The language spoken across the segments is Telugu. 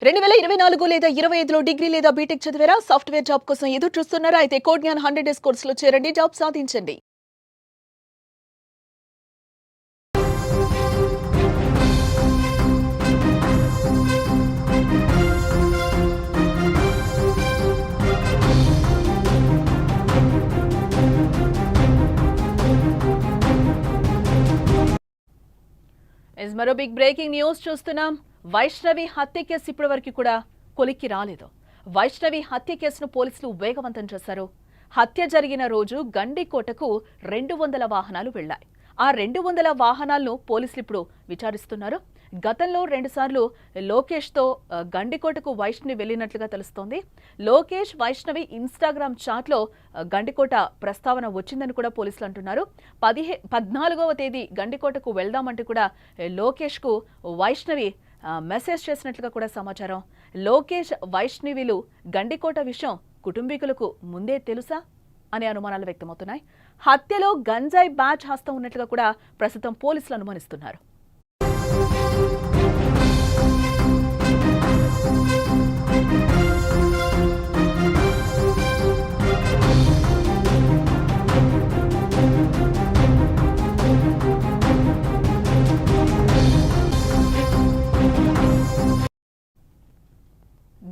2024 లేదా 25లో డిగ్రీ లేదా బీటెక్ చదివారా? సాఫ్ట్‌వేర్ జాబ్ కోసం ఎదురు చూస్తున్నారా? అయితే కోడ్ జ్ఞాన్ 100 డేస్ కోర్సులో చేరండి, జాబ్ సాధించండి. మరో బిగ్ బ్రేకింగ్ న్యూస్ చూస్తున్నాం. వైష్ణవి హత్య కేసు ఇప్పటివరకు కూడా కొలిక్కి రాలేదు. వైష్ణవి హత్య కేసును పోలీసులు వేగవంతం చేశారు. హత్య జరిగిన రోజు గండికోటకు 200 వాహనాలు వెళ్లాయి. ఆ 200 వాహనాలను పోలీసులు ఇప్పుడు విచారిస్తున్నారు. గతంలో 2 సార్లు లోకేష్తో గండికోటకు వైష్ణవి వెళ్లినట్లుగా తెలుస్తోంది. లోకేష్ వైష్ణవి ఇన్స్టాగ్రామ్ చాట్లో గండికోట ప్రస్తావన వచ్చిందని కూడా పోలీసులు అంటున్నారు. 14వ తేదీ గండికోటకు వెళ్దామంటూ కూడా లోకేష్కు వైష్ణవి మెసేజ్ చేసినట్లుగా కూడా సమాచారం. లోకేష్ వైష్ణవిలు గండికోట విషయం కుటుంబీకులకు ముందే తెలుసా అనే అనుమానాలు వ్యక్తమవుతున్నాయి. హత్యలో గంజాయి బ్యాచ్ హస్తం ఉన్నట్లుగా కూడా ప్రస్తుతం పోలీసులు అనుమానిస్తున్నారు.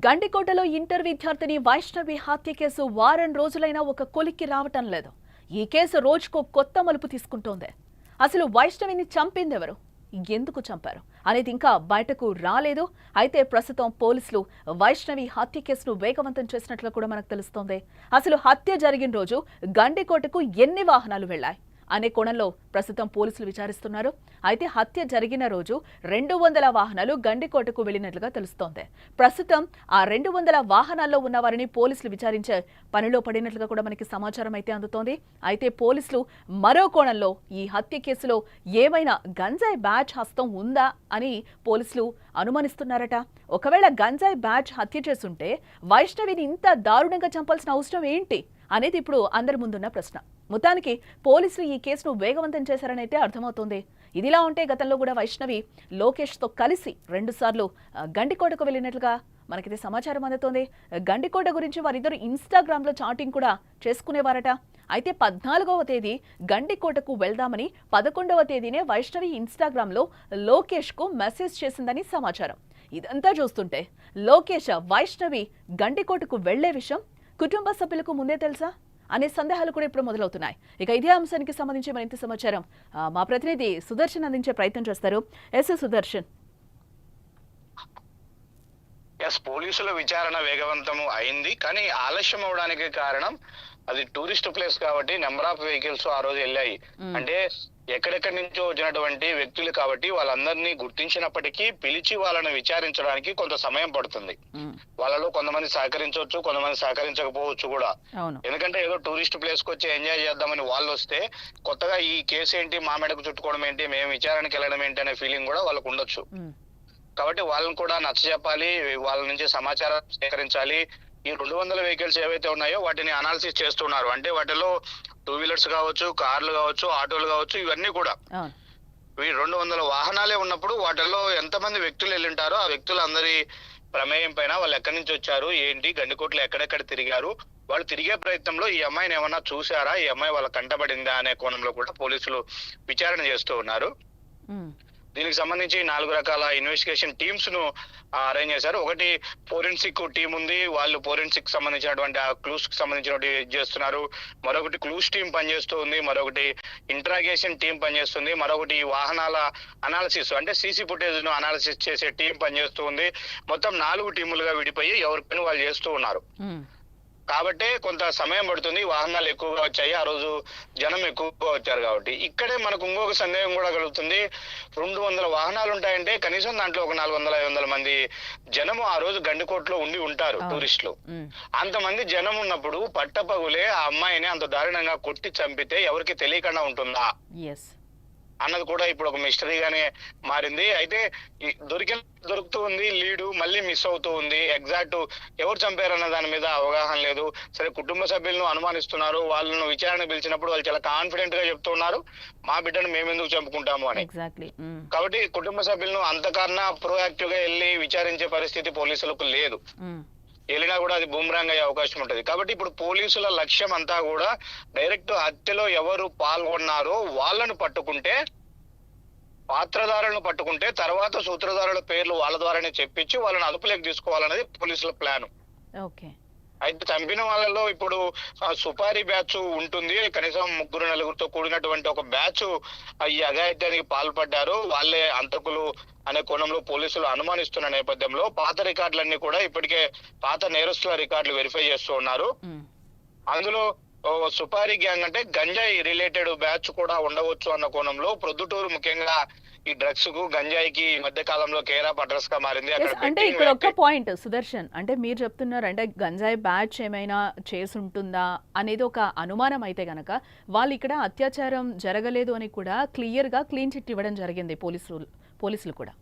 గండికోటలో ఇంటర్ విద్యార్థిని వైష్ణవి హత్య కేసు వారం రోజులైనా ఒక కొలిక్కి రావటం లేదు. ఈ కేసు రోజుకో కొత్త మలుపు తీసుకుంటోంది. అసలు వైష్ణవిని చంపిందెవరు, ఎందుకు చంపారు అనేది ఇంకా బయటకు రాలేదు. అయితే ప్రస్తుతం పోలీసులు వైష్ణవి హత్య కేసును వేగవంతం చేసినట్లు కూడా మనకు తెలుస్తోంది. అసలు హత్య జరిగిన రోజు గండికోటకు ఎన్ని వాహనాలు వెళ్లాయి అనే కోణంలో ప్రస్తుతం పోలీసులు విచారిస్తున్నారు. అయితే హత్య జరిగిన రోజు 200 వాహనాలు గండికోటకు వెళ్లినట్లుగా తెలుస్తోంది. ప్రస్తుతం ఆ 200 వాహనాల్లో ఉన్న వారిని పోలీసులు విచారించే పనిలో పడినట్లుగా కూడా మనకి సమాచారం అయితే అందుతోంది. అయితే పోలీసులు మరో కోణంలో ఈ హత్య కేసులో ఏమైనా గంజాయి బ్యాచ్ హస్తం ఉందా అని పోలీసులు అనుమానిస్తున్నారట. ఒకవేళ గంజాయి బ్యాచ్ హత్య చేసుంటే వైష్ణవిని ఇంత దారుణంగా చంపాల్సిన అవసరం ఏంటి అనేది ఇప్పుడు అందరి ముందున్న ప్రశ్న. మొత్తానికి పోలీసులు ఈ కేసును వేగవంతం చేశారని అయితే అర్థమవుతోంది. ఇదిలా ఉంటే గతంలో కూడా వైష్ణవి లోకేష్తో కలిసి 2 సార్లు గండికోటకు వెళ్లినట్లుగా మనకైతే సమాచారం అందుతోంది. గండికోట గురించి వారిద్దరు ఇన్స్టాగ్రామ్లో చాటింగ్ కూడా చేసుకునేవారట. అయితే 14వ తేదీ గండికోటకు వెళ్దామని 11వ తేదీనే వైష్ణవి ఇన్స్టాగ్రామ్లో లోకేష్కు మెసేజ్ చేసిందని సమాచారం. ఇదంతా చూస్తుంటే లోకేష్ వైష్ణవి గండికోటకు వెళ్లే విషయం కుటుంబ సభ్యులకు ముందే తెలుసా అనే సందేహాలు కూడా ఇప్పుడు మొదలవుతున్నాయి. ఇక ఇదే అంశానికి సంబంధించి మరింత సమాచారం మా ప్రతినిధి సుదర్శన్ అందించే ప్రయత్నం చేస్తారు. సుదర్శన్. పోలీసుల విచారణ వేగవంతం అయింది, కానీ ఆలస్యం అవడానికి కారణం అది టూరిస్ట్ ప్లేస్ కాబట్టి నెంబర్ ఆఫ్ వెహికల్స్ ఆ రోజు వెళ్ళాయి. అంటే ఎక్కడెక్కడి నుంచో వచ్చినటువంటి వ్యక్తులు కాబట్టి వాళ్ళందరినీ గుర్తించినప్పటికీ పిలిచి వాళ్ళని విచారించడానికి కొంత సమయం పడుతుంది. వాళ్ళలో కొంతమంది సహకరించవచ్చు, కొంతమంది సహకరించకపోవచ్చు కూడా. ఎందుకంటే ఏదో టూరిస్ట్ ప్లేస్ కి వచ్చి ఎంజాయ్ చేద్దామని వాళ్ళు వస్తే కొత్తగా ఈ కేసు ఏంటి, మా మెడకు చుట్టుకోవడం ఏంటి, మేము విచారణకి వెళ్ళడం ఏంటి అనే ఫీలింగ్ కూడా వాళ్ళకు ఉండొచ్చు. కాబట్టి వాళ్ళని కూడా నచ్చజెప్పాలి, వాళ్ళ నుంచి సమాచారం సేకరించాలి. ఈ 200 వెహికల్స్ ఏవైతే ఉన్నాయో వాటిని అనాలిసిస్ చేస్తున్నారు. అంటే వాటిలో 2 వీలర్స్ కావచ్చు, కార్లు కావచ్చు, ఆటోలు కావచ్చు, ఇవన్నీ కూడా 200 వాహనాలే ఉన్నప్పుడు వాటిల్లో ఎంతమంది వ్యక్తులు వెళ్ళింటారో ఆ వ్యక్తులందరి ప్రమేయం పైన వాళ్ళు ఎక్కడి నుంచి వచ్చారు, ఏంటి, గండికోటలో ఎక్కడెక్కడ తిరిగారు, వాళ్ళు తిరిగే ప్రయత్నంలో ఈ అమ్మాయిని ఏమన్నా చూసారా, ఈ అమ్మాయి వాళ్ళ కంటపడిందా అనే కోణంలో కూడా పోలీసులు విచారణ చేస్తూ ఉన్నారు. దీనికి సంబంధించి 4 రకాల ఇన్వెస్టిగేషన్ టీమ్స్ ను అరేంజ్ చేశారు. ఒకటి ఫోరెన్సిక్ టీం ఉంది, వాళ్ళు ఫోరెన్సిక్ సంబంధించినటువంటి ఆ క్లూస్ కి సంబంధించినటువంటి చేస్తున్నారు. మరొకటి క్లూస్ టీం పనిచేస్తూ ఉంది, మరొకటి ఇంట్రాగేషన్ టీం పనిచేస్తుంది, మరొకటి వాహనాల అనాలిసిస్ అంటే సీసీ ఫుటేజ్ ను అనాలిసిస్ చేసే టీం పనిచేస్తూ ఉంది. మొత్తం 4 టీములుగా విడిపోయి ఎవరి పని వాళ్ళు చేస్తూ ఉన్నారు. కాబట్టి కొంత సమయం పడుతుంది. వాహనాలు ఎక్కువగా వచ్చాయి, ఆ రోజు జనం ఎక్కువగా వచ్చారు కాబట్టి. ఇక్కడే మనకు ఇంకొక సందేహం కూడా కలుగుతుంది. 200 వాహనాలు ఉంటాయంటే కనీసం దాంట్లో ఒక 400-500 మంది జనము ఆ రోజు గండికోటలో ఉండి ఉంటారు, టూరిస్టులు. అంతమంది జనం ఉన్నప్పుడు పట్టపగులే ఆ అమ్మాయిని అంత దారుణంగా కొట్టి చంపితే ఎవరికి తెలియకుండా ఉంటుందా? అన్నది కూడా ఇప్పుడు ఒక మిస్టరీగానే మారింది. అయితే దొరుకుతూ ఉంది లీడు, మళ్ళీ మిస్ అవుతూ ఉంది. ఎగ్జాక్ట్ ఎవరు చంపారన్న దాని మీద అవగాహన లేదు. సరే, కుటుంబ సభ్యులను అనుమానిస్తున్నారు. వాళ్ళను విచారణ పిలిచినప్పుడు వాళ్ళు చాలా కాన్ఫిడెంట్ గా చెప్తున్నారు, మా బిడ్డను మేమెందుకు చంపుకుంటాము అని. ఎగ్జాక్ట్లీ. కాబట్టి కుటుంబ సభ్యులను అంతకన్నా ప్రోయాక్టివ్ గా వెళ్ళి విచారించే పరిస్థితి పోలీసులకు లేదు. వెళ్ళినా కూడా అది బూమరాంగ్ అయ్యే అవకాశం ఉంటది. కాబట్టి ఇప్పుడు పోలీసుల లక్ష్యం అంతా కూడా డైరెక్ట్ హత్యలో ఎవరు పాల్గొన్నారో వాళ్ళను పట్టుకుంటే, పాత్రధారులను పట్టుకుంటే తర్వాత సూత్రధారుల పేర్లు వాళ్ళ ద్వారానే చెప్పించి వాళ్ళని అదుపులోకి తీసుకోవాలనేది పోలీసుల ప్లాన్. ఓకే. అయితే చంపిన వాళ్ళలో ఇప్పుడు సుపారీ బ్యాచ్ ఉంటుంది. కనీసం 3-4 కూడినటువంటి ఒక బ్యాచ్ ఈ అఘాయిత్యానికి పాల్పడ్డారు. వాళ్ళే అంతకులు అనే కోణంలో పోలీసులు అనుమానిస్తున్న నేపథ్యంలో పాత రికార్డులన్నీ కూడా ఇప్పటికే పాత నేరస్తుల రికార్డులు వెరిఫై చేస్తూ ఉన్నారు. అందులో సుపారీ గ్యాంగ్ అంటే గంజాయి రిలేటెడ్ బ్యాచ్ కూడా ఉండవచ్చు అన్న కోణంలో ప్రొద్దుటూరు ముఖ్యంగా ఈ డ్రగ్స్ కు గంజాయికి ఈ మధ్య కాలంలో కేర్ ఆఫ్ అడ్రస్ గా మారింది. అంటే ఇక్కడ ఒక్క పాయింట్ సుదర్శన్, అంటే మీరు చెప్తున్నారు అంటే గంజాయి బ్యాచ్ ఏమైనా చేసుంటుందా అనేది ఒక అనుమానం అయితే గనక వాళ్ళు ఇక్కడ అత్యాచారం జరగలేదు అని కూడా క్లియర్ గా క్లీన్ చిట్ ఇవ్వడం జరిగింది పోలీసులు కూడా.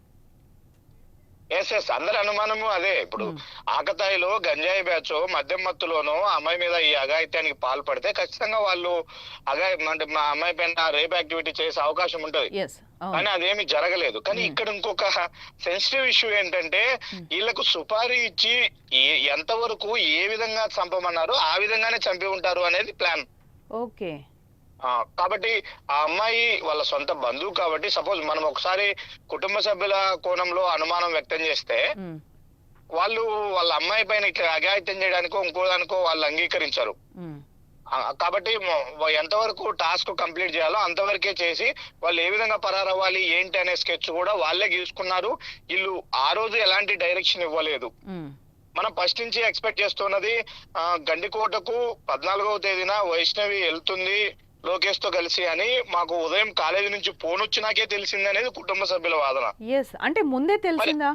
ఎస్, అందరి అనుమానము అదే. ఇప్పుడు ఆకతాయిలో గంజాయి బ్యాచ్ మద్యం మత్తులోనో అమ్మాయి మీద ఈ అఘాయిత్యానికి పాల్పడితే ఖచ్చితంగా వాళ్ళు అంటే మా అమ్మాయి పైన రేప్ యాక్టివిటీ చేసే అవకాశం ఉంటది. కానీ అదేమి జరగలేదు. కానీ ఇక్కడ ఇంకొక సెన్సిటివ్ ఇష్యూ ఏంటంటే వీళ్ళకు సుపారీ ఇచ్చి ఎంతవరకు ఏ విధంగా చంపమన్నారో ఆ విధంగానే చంపి ఉంటారు అనేది ప్లాన్. ఓకే. కాబట్టి ఆ అమ్మాయి వాళ్ళ సొంత బంధువు కాబట్టి సపోజ్ మనం ఒకసారి కుటుంబ సభ్యుల కోణంలో అనుమానం వ్యక్తం చేస్తే వాళ్ళు వాళ్ళ అమ్మాయి పైన ఇట్లా అఘాయిత్యం చేయడానికో ఇంకోదానికో వాళ్ళు అంగీకరించారు. కాబట్టి ఎంతవరకు టాస్క్ కంప్లీట్ చేయాలో అంతవరకే చేసి వాళ్ళు ఏ విధంగా పరారవ్వాలి ఏంటి అనే స్కెచ్ కూడా వాళ్ళే గీసుకున్నారు. వీళ్ళు ఆ రోజు ఎలాంటి డైరెక్షన్ ఇవ్వలేదు. మనం ఫస్ట్ నుంచి ఎక్స్పెక్ట్ చేస్తున్నది గండికోటకు 14వ తేదీన వైష్ణవి వెళ్తుంది లోకేష్ తో కలిసి అని మాకు ఉదయం కాలేజీ నుంచి ఫోన్ వచ్చినాకే తెలిసింది అనేది కుటుంబ సభ్యుల వాదన. అంటే ముందే తెలిసిందా?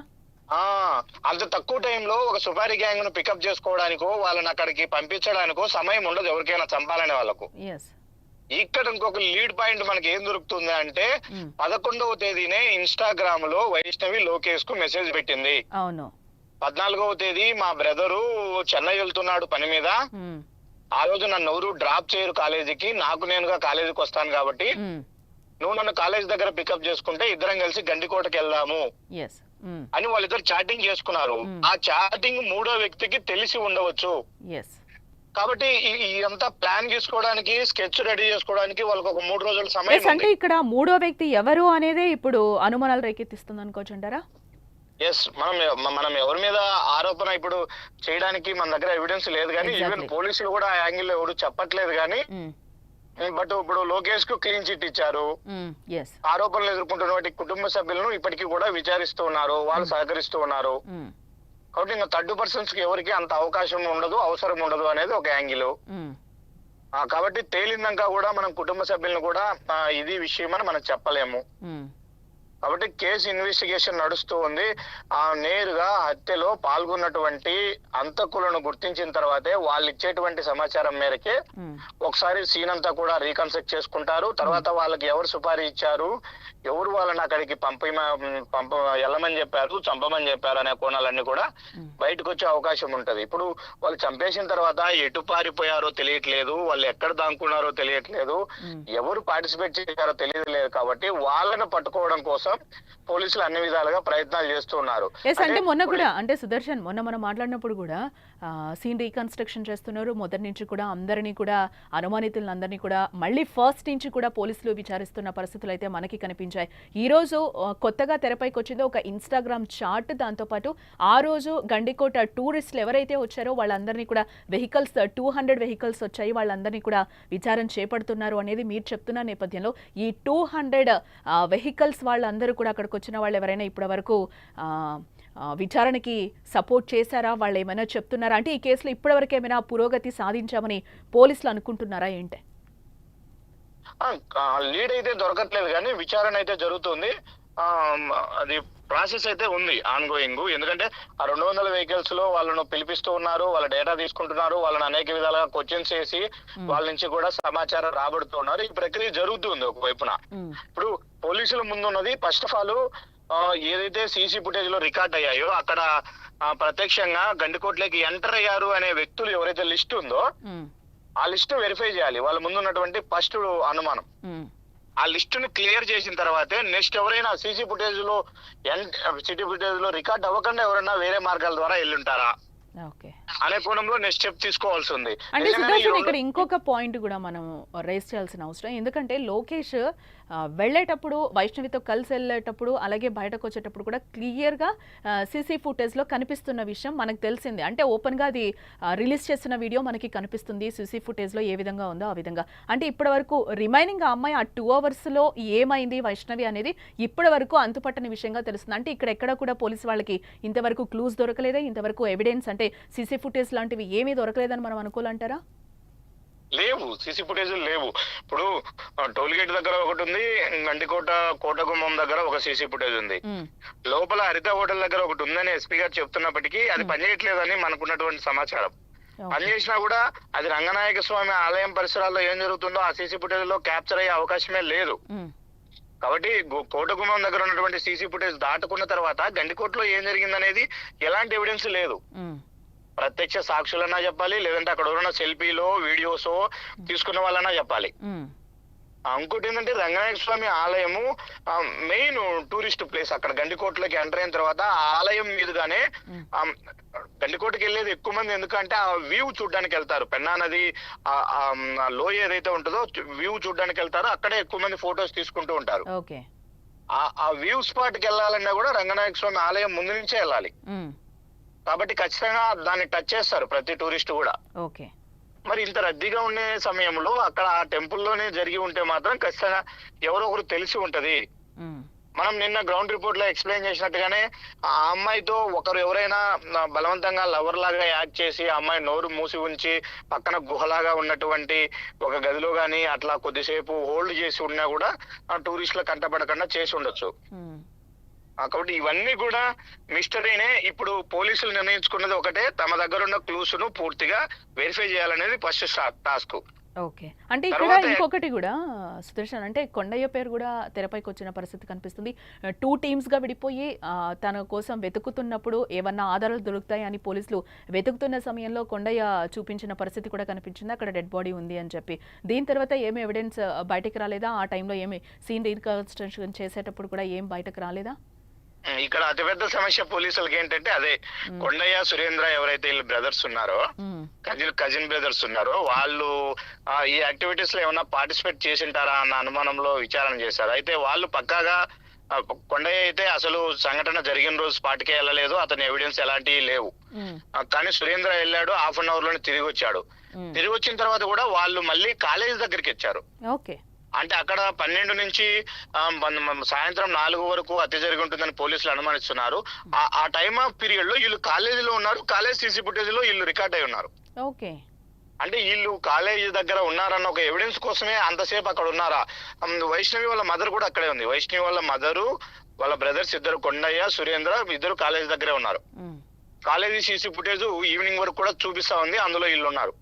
అంత తక్కువ టైంలో ఒక సుపారీ గ్యాంగ్ ను పికప్ చేసుకోవడానికో వాళ్ళని అక్కడికి పంపించడానికో సమయం ఉండదు ఎవరికైనా చంపాలనే వాళ్ళకు. ఇక్కడ ఇంకొక లీడ్ పాయింట్ మనకి ఏం దొరుకుతుంది అంటే 11వ తేదీనే ఇన్స్టాగ్రామ్ లో వైష్ణవి లోకేష్ కు మెసేజ్ పెట్టింది. 14వ తేదీ మా బ్రదరు చెన్నై వెళ్తున్నాడు పని మీద, ఆ రోజు నన్ను ఎవరు డ్రాప్ చేయరు కాలేజీకి, నాకు నేనుగా కాలేజీకి వస్తాను కాబట్టి నువ్వు నన్ను కాలేజీ దగ్గర పికప్ చేసుకుంటే ఇద్దరం కలిసి గండికోటకి వెళ్దాము అని వాళ్ళిద్దరు చాటింగ్ చేసుకున్నారు. ఆ చాటింగ్ 3వ వ్యక్తికి తెలిసి ఉండవచ్చు. కాబట్టి ఇదంతా ప్లాన్ చేసుకోవడానికి స్కెచ్ రెడీ చేసుకోవడానికి వాళ్ళకి ఒక 3 రోజుల సమయం. అంటే ఇక్కడ 3వ వ్యక్తి ఎవరు అనేది ఇప్పుడు అనుమానాలు రేకెత్తిస్తుంది అనుకోవచ్చు అంటారా? ఎస్, మనం ఎవరి మీద ఆరోపణ ఇప్పుడు చేయడానికి మన దగ్గర ఎవిడెన్స్ లేదు కానీ ఈవెన్ పోలీసులు కూడా ఆ యాంగిల్ ఎవరు చెప్పట్లేదు కానీ, బట్ ఇప్పుడు లోకేష్ కు క్లీన్ చిట్ ఇచ్చారు. ఆరోపణలు ఎదుర్కొంటున్న వాటి కుటుంబ సభ్యులను ఇప్పటికీ కూడా విచారిస్తూ ఉన్నారు, వాళ్ళు సహకరిస్తూ ఉన్నారు. కాబట్టి ఇంకా థర్డ్ పర్సన్స్ కి ఎవరికి అంత అవకాశం ఉండదు, అవసరం ఉండదు అనేది ఒక యాంగిల్. కాబట్టి తేలిందాక కూడా మనం కుటుంబ సభ్యులను కూడా ఇది విషయం అని మనం చెప్పలేము. కాబట్టి కేసు ఇన్వెస్టిగేషన్ నడుస్తూ ఉంది. నేరుగా హత్యలో పాల్గొన్నటువంటి అంతకులను గుర్తించిన తర్వాతే వాళ్ళు ఇచ్చేటువంటి సమాచారం మేరకే ఒకసారి సీన్ అంతా కూడా రీకన్స్ట్రక్ట్ చేసుకుంటారు. తర్వాత వాళ్ళకి ఎవరు సుపారీ ఇచ్చారు, ఎవరు వాళ్ళని అక్కడికి వెళ్ళమని చెప్పారు, చంపమని చెప్పారు అనే కోణాలన్నీ కూడా బయటకు వచ్చే అవకాశం ఉంటది. ఇప్పుడు వాళ్ళు చంపేసిన తర్వాత ఎటు పారిపోయారో తెలియట్లేదు, వాళ్ళు ఎక్కడ దాక్కున్నారో తెలియట్లేదు, ఎవరు పార్టిసిపేట్ చేశారో తెలియట్లేదు. కాబట్టి వాళ్ళని పట్టుకోవడం కోసం పోలీసులు అన్ని విధాలుగా ప్రయత్నాలు చేస్తున్నారు. అంటే మొన్న కూడా అంటే సుదర్శన్ మొన్న మనం మాట్లాడినప్పుడు కూడా సీన్ రీకన్స్ట్రక్షన్ చేస్తున్నారు. మొదటి నుంచి కూడా అందరినీ కూడా అనుమానితులందరినీ కూడా మళ్ళీ ఫస్ట్ నుంచి కూడా పోలీసులు విచారిస్తున్న పరిస్థితులు అయితే మనకి కనిపించాయి. ఈ రోజు కొత్తగా తెరపైకి వచ్చిందో ఒక ఇన్స్టాగ్రామ్ చాట్, దాంతోపాటు ఆ రోజు గండికోట టూరిస్టులు ఎవరైతే వచ్చారో వాళ్ళందరినీ కూడా వెహికల్స్ 200 వెహికల్స్ వచ్చాయి, వాళ్ళందరినీ కూడా విచారణ చేపడుతున్నారు అనేది మీరు చెప్తున్న నేపథ్యంలో ఈ 200 వెహికల్స్ వాళ్ళందరూ కూడా అక్కడికి వచ్చిన వాళ్ళు ఎవరైనా ఇప్పటి వరకు విచారణకి సపోర్ట్ చేశారా, వాళ్ళు ఏమైనా చెప్తున్నారా? అంటే ఈ కేసులో ఇప్పటివరకు ఏమైనా పురోగతి సాధించామని పోలీసులు అనుకుంటున్నారా ఏంటి? లీడ్ అయితే దొరకట్లేదు కానీ విచారణ అయితే జరుగుతుంది. అది ప్రాసెస్ అయితే ఉంది ఆన్ గోయింగ్. ఎందుకంటే ఆ 200 వెహికల్స్ లో వాళ్ళను పిలిపిస్తూ ఉన్నారు, వాళ్ళ డేటా తీసుకుంటున్నారు, వాళ్ళని అనేక విధాలుగా క్వశ్చన్స్ చేసి వాళ్ళ నుంచి కూడా సమాచారం రాబడుతున్నారు. ఈ ప్రక్రియ జరుగుతుంది ఒకవైపున. ఇప్పుడు పోలీసుల ముందున్నది ఫస్ట్ ఆఫ్ ఆల్ ఏదైతే సీసీ ఫుటేజ్ లో రికార్డ్ అయ్యాయో అక్కడ ప్రత్యక్షంగా గండికోట్లోకి ఎంటర్ అయ్యారు అనే వ్యక్తులు ఎవరైతే లిస్ట్ ఉందో ఆ లిస్ట్ వెరిఫై చేయాలి. వాళ్ళ ముందు ఉన్నటువంటి ఫస్ట్ అనుమానం. ఆ లిస్ట్ ని క్లియర్ చేసిన తర్వాతే నెక్స్ట్ ఎవరైనా సీసీ ఫుటేజ్ లో రికార్డ్ అవ్వకుండా ఎవరైనా వేరే మార్గాల ద్వారా వెళ్ళుంటారా అనే కోణంలో నెక్స్ట్ స్టెప్ తీసుకోవాల్సి ఉంది. అంటే సుదర్శన్, ఇక్కడ ఇంకొక పాయింట్ కూడా మనం రేస్ చేయాల్సిన అవసరం, ఎందుకంటే లోకేష్ వెళ్ళేటప్పుడు వైష్ణవితో కలిసి వెళ్ళేటప్పుడు అలాగే బయటకు వచ్చేటప్పుడు కూడా క్లియర్గా సీసీ ఫుటేజ్లో కనిపిస్తున్న విషయం మనకు తెలిసిందే. అంటే ఓపెన్గా అది రిలీజ్ చేస్తున్న వీడియో మనకి కనిపిస్తుంది సీసీ ఫుటేజ్లో ఏ విధంగా ఉందో ఆ విధంగా. అంటే ఇప్పటి వరకు రిమైనింగ్ ఆ అమ్మాయి ఆ 2 అవర్స్లో ఏమైంది వైష్ణవి అనేది ఇప్పటి వరకు అంతుపట్టని విషయంగా తెలుస్తుంది. అంటే ఇక్కడ ఎక్కడ కూడా పోలీసు వాళ్ళకి ఇంతవరకు క్లూస్ దొరకలేదా, ఇంతవరకు ఎవిడెన్స్ అంటే సీసీ ఫుటేజ్ లాంటివి ఏమీ దొరకలేదని మనం అనుకోవాలంటారా? లేవు, సీసీ ఫుటేజ్ లేవు. ఇప్పుడు టోల్ గేట్ దగ్గర ఒకటి ఉంది, గండికోట కోటగుమ్మం దగ్గర ఒక సీసీ ఫుటేజ్ ఉంది, లోపల హరిత హోటల్ దగ్గర ఒకటి ఉందని ఎస్పీ గారు చెప్తున్నప్పటికీ అది పనిచేయట్లేదని మనకున్నటువంటి సమాచారం. పనిచేసినా కూడా అది రంగనాయక స్వామి ఆలయం పరిసరాల్లో ఏం జరుగుతుందో ఆ సీసీ ఫుటేజ్ లో క్యాప్చర్ అయ్యే అవకాశమే లేదు. కాబట్టి కోటగుమ్మం దగ్గర ఉన్నటువంటి సీసీ ఫుటేజ్ దాటుకున్న తర్వాత గండికోటలో ఏం జరిగిందనేది ఎలాంటి ఎవిడెన్స్ లేదు. ప్రత్యక్ష సాక్షులన్నా చెప్పాలి, లేదంటే అక్కడ ఉన్న సెల్ఫీలో వీడియోస్ తీసుకున్న వాళ్ళన్నా చెప్పాలి. ఇంకోటి ఏంటంటే రంగనాయక స్వామి ఆలయము మెయిన్ టూరిస్ట్ ప్లేస్. అక్కడ గండికోటలోకి ఎంటర్ అయిన తర్వాత ఆ ఆలయం మీదుగానే గండికోటకి వెళ్ళేది ఎక్కువ మంది, ఎందుకంటే ఆ వ్యూ చూడడానికి వెళ్తారు. పెన్నా నది లోయ ఏదైతే ఉంటుందో వ్యూ చూడడానికి వెళ్తారో అక్కడే ఎక్కువ మంది ఫొటోస్ తీసుకుంటూ ఉంటారు. ఆ వ్యూ స్పాట్ కి వెళ్ళాలన్నా కూడా రంగనాయక స్వామి ఆలయం ముందు నుంచే వెళ్ళాలి. కాబట్టి ఖచ్చితంగా దాన్ని టచ్ చేస్తారు ప్రతి టూరిస్ట్ కూడా. మరి ఇంత రద్దీగా ఉండే సమయంలో అక్కడ ఆ టెంపుల్లోనే జరిగి ఉంటే మాత్రం ఖచ్చితంగా ఎవరో ఒకరు తెలిసి ఉంటది. మనం నిన్న గ్రౌండ్ రిపోర్ట్ లో ఎక్స్ప్లెయిన్ చేసినట్టుగానే ఆ అమ్మాయితో ఒకరు ఎవరైనా బలవంతంగా లవర్ లాగా యాక్ట్ చేసి ఆ అమ్మాయి నోరు మూసి ఉంచి పక్కన గుహలాగా ఉన్నటువంటి ఒక గదిలో గాని అట్లా కొద్దిసేపు హోల్డ్ చేసి ఉన్నా కూడా టూరిస్టుల కంటపడకుండా చేసి ఉండొచ్చు. కాబట్టి ఇవన్నీ కూడా మిస్టరీనే. ఇప్పుడు పోలీసులు నిర్ణయించుకున్నది ఒకటే, తమ దగ్గర ఉన్న క్లూస్ ను పూర్తిగా వెరిఫై చేయాలనేది ఫస్ట్ టాస్క్. అంటే ఇక్కడ ఇంకొకటి కూడా సుదర్శన్, అంటే కొండయ్య పేరు కూడా తెరపైకి వచ్చిన పరిస్థితి కనిపిస్తుంది. 2 టీమ్స్ గా విడిపోయి తన కోసం వెతుకుతున్నప్పుడు ఏమన్నా ఆధారాలు దొరుకుతాయి అని పోలీసులు వెతుకుతున్న సమయంలో కొండయ్య చూపించిన పరిస్థితి కూడా కనిపించింది, అక్కడ డెడ్ బాడీ ఉంది అని చెప్పి. దీని తర్వాత ఏమి ఎవిడెన్స్ బయటకు రాలేదా? ఆ టైంలో ఏమి సీన్ రీకన్స్ట్రక్షన్ చేసేటప్పుడు కూడా ఏం బయటకు రాలేదా? ఇక్కడ అతిపెద్ద సమస్య పోలీసులకి ఏంటంటే అదే, కొండయ్య సురేంద్ర ఎవరైతే వీళ్ళు బ్రదర్స్ ఉన్నారో, కజిన్ బ్రదర్స్ ఉన్నారో, వాళ్ళు ఈ యాక్టివిటీస్ లో ఏమన్నా పార్టిసిపేట్ చేసింటారా అన్న అనుమానంలో విచారణ చేశారు. అయితే వాళ్ళు పక్కాగా కొండయ్య అయితే అసలు సంఘటన జరిగిన రోజు స్పాట్కే వెళ్ళలేదు, అతని ఎవిడెన్స్ ఎలాంటివి లేవు. కానీ సురేంద్ర వెళ్ళాడు, హాఫ్ అన్ అవర్ లోనే తిరిగి వచ్చాడు. తిరిగి వచ్చిన తర్వాత కూడా వాళ్ళు మళ్ళీ కాలేజ్ దగ్గరికి వచ్చారు. అంటే అక్కడ 12 నుంచి సాయంత్రం 4 వరకు హత్య జరిగి ఉంటుందని పోలీసులు అనుమానిస్తున్నారు. ఆ టైమ్ ఆఫ్ పీరియడ్ లో వీళ్ళు కాలేజీలో ఉన్నారు, కాలేజ్ సీసీ ఫుటేజ్ లో వీళ్ళు రికార్డ్ అయి ఉన్నారు. అంటే వీళ్ళు కాలేజీ దగ్గర ఉన్నారన్న ఒక ఎవిడెన్స్ కోసమే అంతసేపు అక్కడ ఉన్నారా? వైష్ణవి వాళ్ళ మదర్ కూడా అక్కడే ఉంది. వైష్ణవి వాళ్ళ మదరు, వాళ్ళ బ్రదర్స్ ఇద్దరు, కొండయ్య సురేంద్ర, ఇద్దరు కాలేజీ దగ్గరే ఉన్నారు. కాలేజీ సీసీ ఫుటేజ్ ఈవినింగ్ వరకు కూడా చూపిస్తా ఉంది, అందులో వీళ్ళు ఉన్నారు.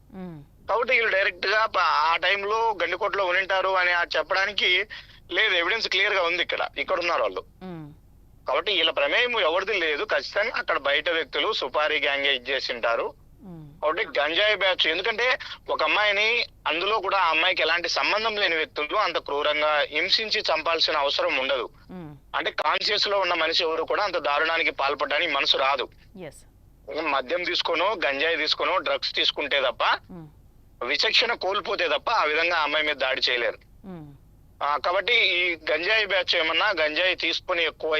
కాబట్టి వీళ్ళు డైరెక్ట్ గా ఆ టైంలో గండికోటలో ఉనింటారు అని చెప్పడానికి లేదు, ఎవిడెన్స్ క్లియర్ గా ఉంది. ఇక్కడ ఉన్నారు వాళ్ళు. కాబట్టి వీళ్ళ ప్రమేయం ఎవరిది లేదు. ఖచ్చితంగా అక్కడ బయట వ్యక్తులు సుపారీ గ్యాంగ్ చేసి ఉంటారు. కాబట్టి గంజాయి బ్యాచ్, ఎందుకంటే ఒక అమ్మాయిని, అందులో కూడా ఆ అమ్మాయికి ఎలాంటి సంబంధం లేని వ్యక్తులు అంత క్రూరంగా హింసించి చంపాల్సిన అవసరం ఉండదు. అంటే కాన్షియస్ లో ఉన్న మనిషి ఎవరు కూడా అంత దారుణానికి పాల్పడడానికి మనసు రాదు. మద్యం తీసుకోనో, గంజాయి తీసుకోనో, డ్రగ్స్ తీసుకుంటే తప్ప, విచక్షణ కోల్పోతే తప్ప ఆ విధంగా అమ్మాయి మీద దాడి చేయలేరు. కాబట్టి ఈ గంజాయి బ్యాచ్ ఏమన్నా గంజాయి తీసుకుని ఎక్కువ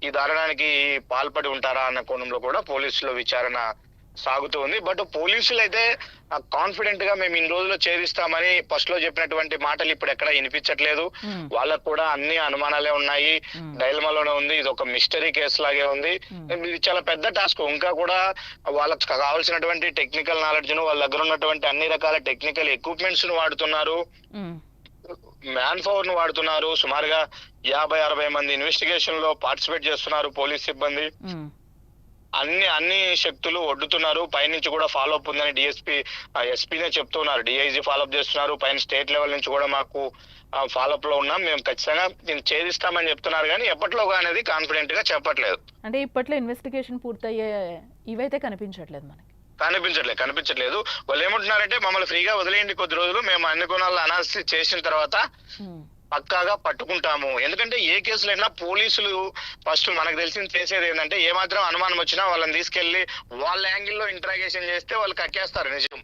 ఈ దారుణానికి పాల్పడి ఉంటారా అన్న కోణంలో కూడా పోలీసుల విచారణ సాగుతూ ఉంది. బట్ పోలీసులు అయితే కాన్ఫిడెంట్ గా మేము ఇన్ని రోజుల్లో ఛేదిస్తామని ఫస్ట్ లో చెప్పినటువంటి మాటలు ఇప్పుడు ఎక్కడ వినిపించట్లేదు. వాళ్ళకు కూడా అన్ని అనుమానాలే ఉన్నాయి, డైలమాలోనే ఉంది. ఇది ఒక మిస్టరీ కేసు లాగే ఉంది. ఇది చాలా పెద్ద టాస్క్. ఇంకా కూడా వాళ్ళకి కావాల్సినటువంటి టెక్నికల్ నాలెడ్జ్ ను, వాళ్ళ దగ్గర ఉన్నటువంటి అన్ని రకాల టెక్నికల్ ఎక్విప్మెంట్స్ ను వాడుతున్నారు, మ్యాన్ పవర్ ను వాడుతున్నారు. సుమారుగా 50-60 మంది ఇన్వెస్టిగేషన్ లో పార్టిసిపేట్ చేస్తున్నారు పోలీస్ సిబ్బంది. అన్ని శక్తులు ఒడ్డుతున్నారు. పైనుంచి కూడా ఫాలో అప్ ఉందని ఎస్పీనే చెప్తున్నారు. డిఐజీ ఫాలో అప్ చేస్తున్నారు. పైన స్టేట్ లెవెల్ నుంచి కూడా మాకు ఫాలో అప్ లో ఉన్నాం. మేము ఖచ్చితంగా దీన్ని ఛేదిస్తామని చెప్తున్నారు, కానీ ఎప్పట్లోగా అనేది కాన్ఫిడెంట్ గా చెప్పట్లేదు. అంటే ఇప్పట్లో ఇన్వెస్టిగేషన్ పూర్తయ్యే ఇవైతే కనిపించట్లేదు మనకి. కనిపించట్లేదు. వాళ్ళు ఏమంటున్నారంటే మమ్మల్ని ఫ్రీగా వదిలేయండి కొద్ది రోజులు, మేము అన్ని కొనాలను అనాలిసిస్ చేసిన తర్వాత పక్కాగా పట్టుకుంటాము. ఎందుకంటే ఏ కేసులైనా పోలీసులు ఫస్ట్ మనకు తెలిసింది చేసేది ఏంటంటే ఏమాత్రం అనుమానం వచ్చినా వాళ్ళని తీసుకెళ్లి వాళ్ళ యాంగిల్లో ఇంటరాగేషన్ చేస్తే వాళ్ళు కక్కేస్తారు నిజం.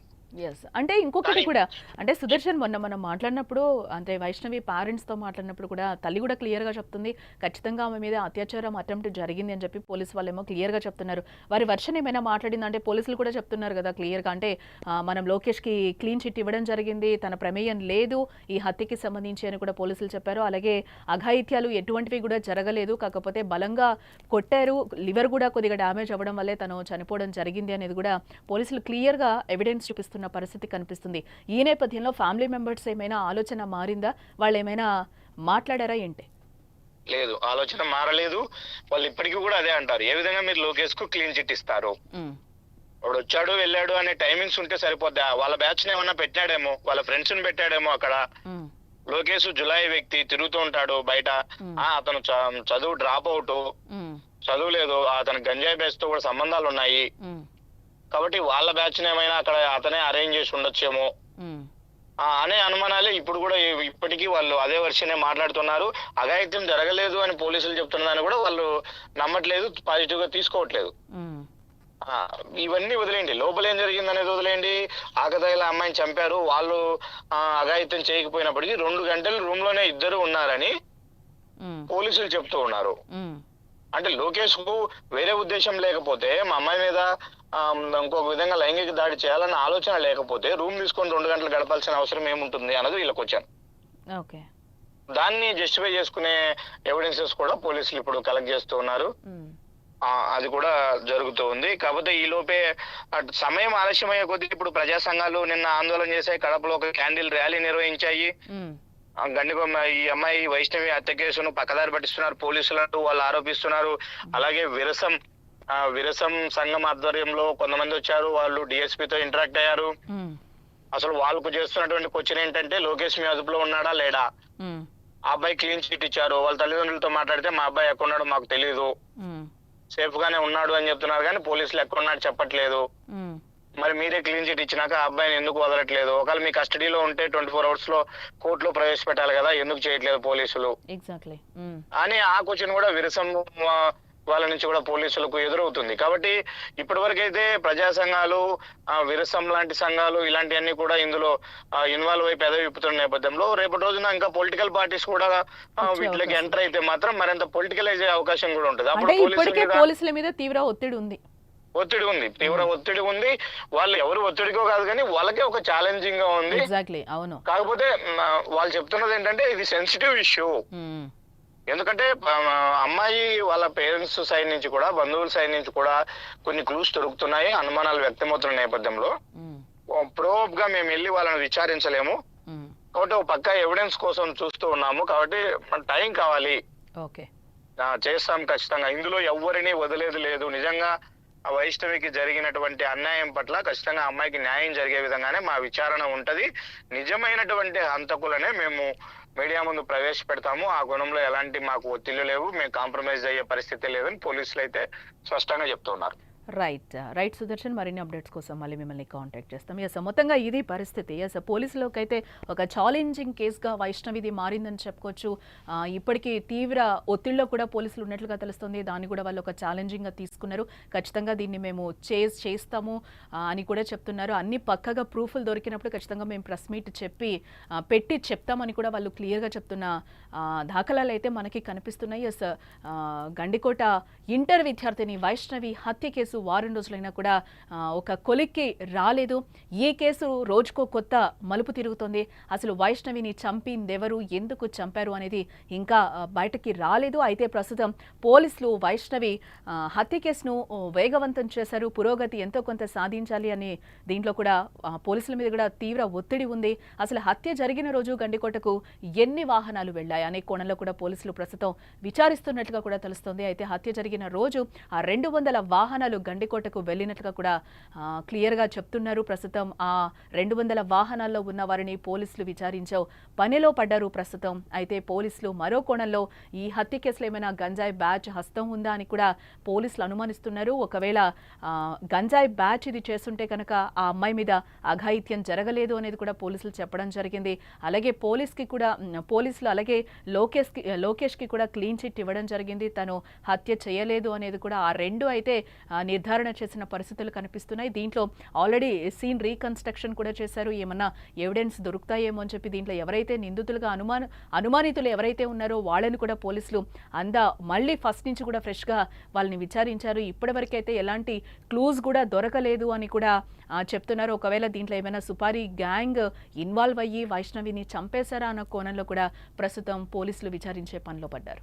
ఎస్, అంటే ఇంకొకటి కూడా, అంటే సుదర్శన్ మొన్న మనం మాట్లాడినప్పుడు, అంటే వైష్ణవి పేరెంట్స్తో మాట్లాడినప్పుడు కూడా తల్లి కూడా క్లియర్గా చెప్తుంది ఖచ్చితంగా ఆమె మీద అత్యాచారం అటెంప్ట్ జరిగింది అని చెప్పి పోలీసు వాళ్ళేమో క్లియర్గా చెప్తున్నారు. వారి వర్షన్ ఏమైనా మాట్లాడిందంటే పోలీసులు కూడా చెప్తున్నారు కదా క్లియర్గా, అంటే మనం లోకేష్కి క్లీన్ చిట్ ఇవ్వడం జరిగింది, తన ప్రమేయం లేదు ఈ హత్యకి సంబంధించి అని కూడా పోలీసులు చెప్పారు. అలాగే అఘాయిత్యాలు ఎటువంటివి కూడా జరగలేదు, కాకపోతే బలంగా కొట్టారు, లివర్ కూడా కొద్దిగా డ్యామేజ్ అవ్వడం వల్లే తను చనిపోవడం జరిగింది అనేది కూడా పోలీసులు క్లియర్గా ఎవిడెన్స్ చూపిస్తున్నారు పరిస్థితి కనిపిస్తుంది. ఈ నేపథ్యంలో ఫ్యామిలీ మెంబర్స్ ఏమైనా ఆలోచన మారిందా? వాళ్ళు ఏమైనా మాట్లాడారా ఏంటి? లేదు, ఆలోచన మారలేదు. వాళ్ళు ఇప్పటికీ కూడా అదే అంటారు. ఏ విధంగా మీరు లోకేష్ కు క్లీన్ చిట్ ఇస్తారు? వాడు వచ్చాడు వెళ్ళాడు అనే టైమింగ్స్ ఉంటే సరిపోద్దా? వాళ్ళ బ్యాచ్ ఏమన్నా పెట్టాడేమో, వాళ్ళ ఫ్రెండ్స్ ని పెట్టాడేమో అక్కడ. లోకేష్ జులై వ్యక్తి, తిరుగుతూ ఉంటాడు బయట. అతను చదువు డ్రాప్ అవుట్, చదువు లేదు, అతను గంజాయి బ్యాచ్ తో కూడా సంబంధాలు ఉన్నాయి కాబట్టి వాళ్ళ బ్యాచ్ ఏమైనా అక్కడ అతనే అరేంజ్ చేసి ఉండొచ్చేమో అనే అనుమానాలే ఇప్పుడు కూడా. ఇప్పటికీ వాళ్ళు అదే వర్షనే మాట్లాడుతున్నారు. అఘాయిత్యం జరగలేదు అని పోలీసులు చెప్తున్నదాన్ని కూడా వాళ్ళు నమ్మట్లేదు, పాజిటివ్ గా తీసుకోవట్లేదు. ఇవన్నీ వదిలేండి, లోపల ఏం జరిగింది అనేది వదిలేండి. ఆకతాయిల అమ్మాయిని చంపారు, వాళ్ళు అఘాయిత్యం చేయకపోయినప్పటికీ 2 గంటలు రూమ్ లోనే ఇద్దరు ఉన్నారని పోలీసులు చెప్తూ ఉన్నారు. అంటే లోకేష్ కు వేరే ఉద్దేశం లేకపోతే, మా అమ్మాయి మీద ఇంకొక విధంగా లైంగిక దాడి చేయాలన్న ఆలోచన లేకపోతే రూమ్ తీసుకొని 2 గంటలు గడపాల్సిన అవసరం ఏముంటుంది అన్నది వీళ్ళకి వచ్చాను. దాన్ని జస్టిఫై చేసుకునే ఎవిడెన్సెస్ కూడా పోలీసులు ఇప్పుడు కలెక్ట్ చేస్తూ ఉన్నారు. అది కూడా జరుగుతూ ఉంది. కాకపోతే ఈ లోపే సమయం ఆలస్యమయ్యే కొద్దీ ఇప్పుడు ప్రజా సంఘాలు నిన్న ఆందోళన చేశాయి. కడపలో ఒక క్యాండిల్ ర్యాలీ నిర్వహించాయి. గండికొమ్మ ఈ అమ్మాయి వైష్ణవి హత్య కేసును పక్కదారి పట్టిస్తున్నారు పోలీసులు, వాళ్ళు ఆరోపిస్తున్నారు. అలాగే విరసం సంఘం ఆధ్వర్యంలో కొంతమంది వచ్చారు, వాళ్ళు డిఎస్పీతో ఇంటరాక్ట్ అయ్యారు. అసలు వాళ్ళకు చేస్తున్నటువంటి క్వశ్చన్ ఏంటంటే లోకేష్ మీ అదుపులో ఉన్నాడా లేడా? ఆ అబ్బాయి క్లీన్ చిట్ ఇచ్చారు. వాళ్ళ తల్లిదండ్రులతో మాట్లాడితే మా అబ్బాయి ఎక్కడున్నాడో మాకు తెలియదు, సేఫ్ గానే ఉన్నాడు అని చెప్తున్నారు, కానీ పోలీసులు ఎక్కడున్నాడు చెప్పట్లేదు. మరి మీరే క్లీన్ చిట్ ఇచ్చినాక ఆ అబ్బాయిని ఎందుకు వదలట్లేదు? ఒకవేళ మీ కస్టడీలో ఉంటే 24 hours లో కోర్టులో ప్రవేశపెట్టాలి కదా, ఎందుకు చేయట్లేదు పోలీసులు అని ఆ క్వశ్చన్ కూడా విరసం వాళ్ళ నుంచి కూడా పోలీసులకు ఎదురవుతుంది. కాబట్టి ఇప్పటి వరకైతే ప్రజా సంఘాలు, విరసం లాంటి సంఘాలు ఇలాంటివన్నీ కూడా ఇందులో ఇన్వాల్వ్ అయి పెదవి విప్పుతున్న నేపథ్యంలో రేపటి రోజున ఇంకా పొలిటికల్ పార్టీస్ కూడా వీటిలోకి ఎంటర్ అయితే మాత్రం మరింత పొలిటికలైజ్ అయ్యే అవకాశం కూడా ఉంటుంది. అప్పుడు పోలీసుల మీద తీవ్ర ఒత్తిడి ఉంది, తీవ్ర ఒత్తిడి ఉంది. వాళ్ళు ఎవరు ఒత్తిడికో కాదు కానీ వాళ్ళకే ఒక ఛాలెంజింగ్ గా ఉంది. కాకపోతే వాళ్ళు చెప్తున్నది ఏంటంటే ఇది సెన్సిటివ్ ఇష్యూ. ఎందుకంటే అమ్మాయి వాళ్ళ పేరెంట్స్ సైడ్ నుంచి కూడా, బంధువుల సైడ్ నుంచి కూడా కొన్ని క్లూస్ దొరుకుతున్నాయి, అనుమానాలు వ్యక్తమవుతున్న నేపథ్యంలో ప్రోబ్ గా మేము వెళ్ళి వాళ్ళని విచారించలేము. కాబట్టి ఒక పక్క ఎవిడెన్స్ కోసం చూస్తూ ఉన్నాము. కాబట్టి టైం కావాలి, చేస్తాం ఖచ్చితంగా. ఇందులో ఎవరిని వదిలేదు లేదు. నిజంగా వైష్ణవికి జరిగినటువంటి అన్యాయం పట్ల ఖచ్చితంగా అమ్మాయికి న్యాయం జరిగే విధంగానే మా విచారణ ఉంటది. నిజమైనటువంటి హంతకులనే మేము మీడియా ముందు ప్రవేశపెడతాము. ఆ గుణంలో ఎలాంటి మాకు ఒత్తిళ్లు లేవు, మేము కాంప్రమైజ్ అయ్యే పరిస్థితి లేదని పోలీసులు అయితే స్పష్టంగా చెప్తున్నారు. రైట్ సుదర్శన్, మరిన్ని అప్డేట్స్ కోసం మళ్ళీ మిమ్మల్ని కాంటాక్ట్ చేస్తాం. మొత్తంగా ఇది పరిస్థితి. పోలీసులకు అయితే ఒక ఛాలెంజింగ్ కేసుగా వైష్ణవిది మారిందని చెప్పుకోవచ్చు. ఇప్పటికీ తీవ్ర ఒత్తిడిలో కూడా పోలీసులు ఉన్నట్లుగా తెలుస్తుంది. దాన్ని కూడా వాళ్ళు ఒక ఛాలెంజింగ్గా తీసుకున్నారు. ఖచ్చితంగా దీన్ని మేము చేస్తాము అని కూడా చెప్తున్నారు. అన్ని పక్కగా ప్రూఫ్లు దొరికినప్పుడు ఖచ్చితంగా మేము ప్రెస్ మీట్ పెట్టి చెప్తామని కూడా వాళ్ళు క్లియర్గా చెప్తున్న దాఖలాలు అయితే మనకి కనిపిస్తున్నాయి. గండికోట ఇంటర్ విద్యార్థిని వైష్ణవి హత్య కేసు వారం రోజులైనా కూడా ఒక కొలిక్కి రాలేదు. ఈ కేసు రోజుకో కొత్త మలుపు తిరుగుతోంది. అసలు వైష్ణవిని చంపిందెవరు, ఎందుకు చంపారు అనేది ఇంకా బయటకి రాలేదు. అయితే ప్రస్తుతం పోలీసులు వైష్ణవి హత్య కేసును వేగవంతం చేశారు. పురోగతి ఎంతో కొంత సాధించాలి అని దీంట్లో కూడా పోలీసుల మీద కూడా తీవ్ర ఒత్తిడి ఉంది. అసలు హత్య జరిగిన రోజు గండికోటకు ఎన్ని వాహనాలు వెళ్లాయి అనే కోణంలో కూడా పోలీసులు ప్రస్తుతం విచారిస్తున్నట్లుగా కూడా తెలుస్తోంది. అయితే హత్య జరిగిన రోజు ఆ 200 వాహనాలు గండికోటకు వెళ్ళినట్లుగా కూడా క్లియర్గా చెప్తున్నారు. ప్రస్తుతం ఆ 200 వాహనాల్లో ఉన్న వారిని పోలీసులు విచారించే పనిలో పడ్డారు ప్రస్తుతం. అయితే పోలీసులు మరో కోణంలో ఈ హత్య కేసులో ఏమైనా గంజాయి బ్యాచ్ హస్తం ఉందా అని కూడా పోలీసులు అనుమానిస్తున్నారు. ఒకవేళ గంజాయి బ్యాచ్ ఇది చేస్తుంటే కనుక ఆ అమ్మాయి మీద అఘాయిత్యం జరగలేదు అనేది కూడా పోలీసులు చెప్పడం జరిగింది. అలాగే పోలీసులు అలాగే లోకేష్కి కూడా క్లీన్ చిట్ ఇవ్వడం జరిగింది. తను హత్య చేయలేదు అనేది కూడా ఆ రెండు అయితే నిర్ధారణ చేసిన పరిస్థితులు కనిపిస్తున్నాయి. దీంట్లో ఆల్రెడీ సీన్ రీకన్స్ట్రక్షన్ కూడా చేశారు. ఏమన్నా ఎవిడెన్స్ దొరుకుతాయేమో అని చెప్పి దీంట్లో ఎవరైతే నిందితులుగా అనుమానితులు ఎవరైతే ఉన్నారో వాళ్ళని కూడా పోలీసులు మళ్ళీ ఫస్ట్ నుంచి కూడా ఫ్రెష్గా వాళ్ళని విచారించారు. ఇప్పటివరకైతే ఎలాంటి క్లూజ్ కూడా దొరకలేదు అని కూడా చెప్తున్నారు. ఒకవేళ దీంట్లో ఏమైనా సుపారీ గ్యాంగ్ ఇన్వాల్వ్ అయ్యి వైష్ణవిని చంపేశారా అన్న కోణంలో కూడా ప్రస్తుతం పోలీసులు విచారించే పనిలో పడ్డారు.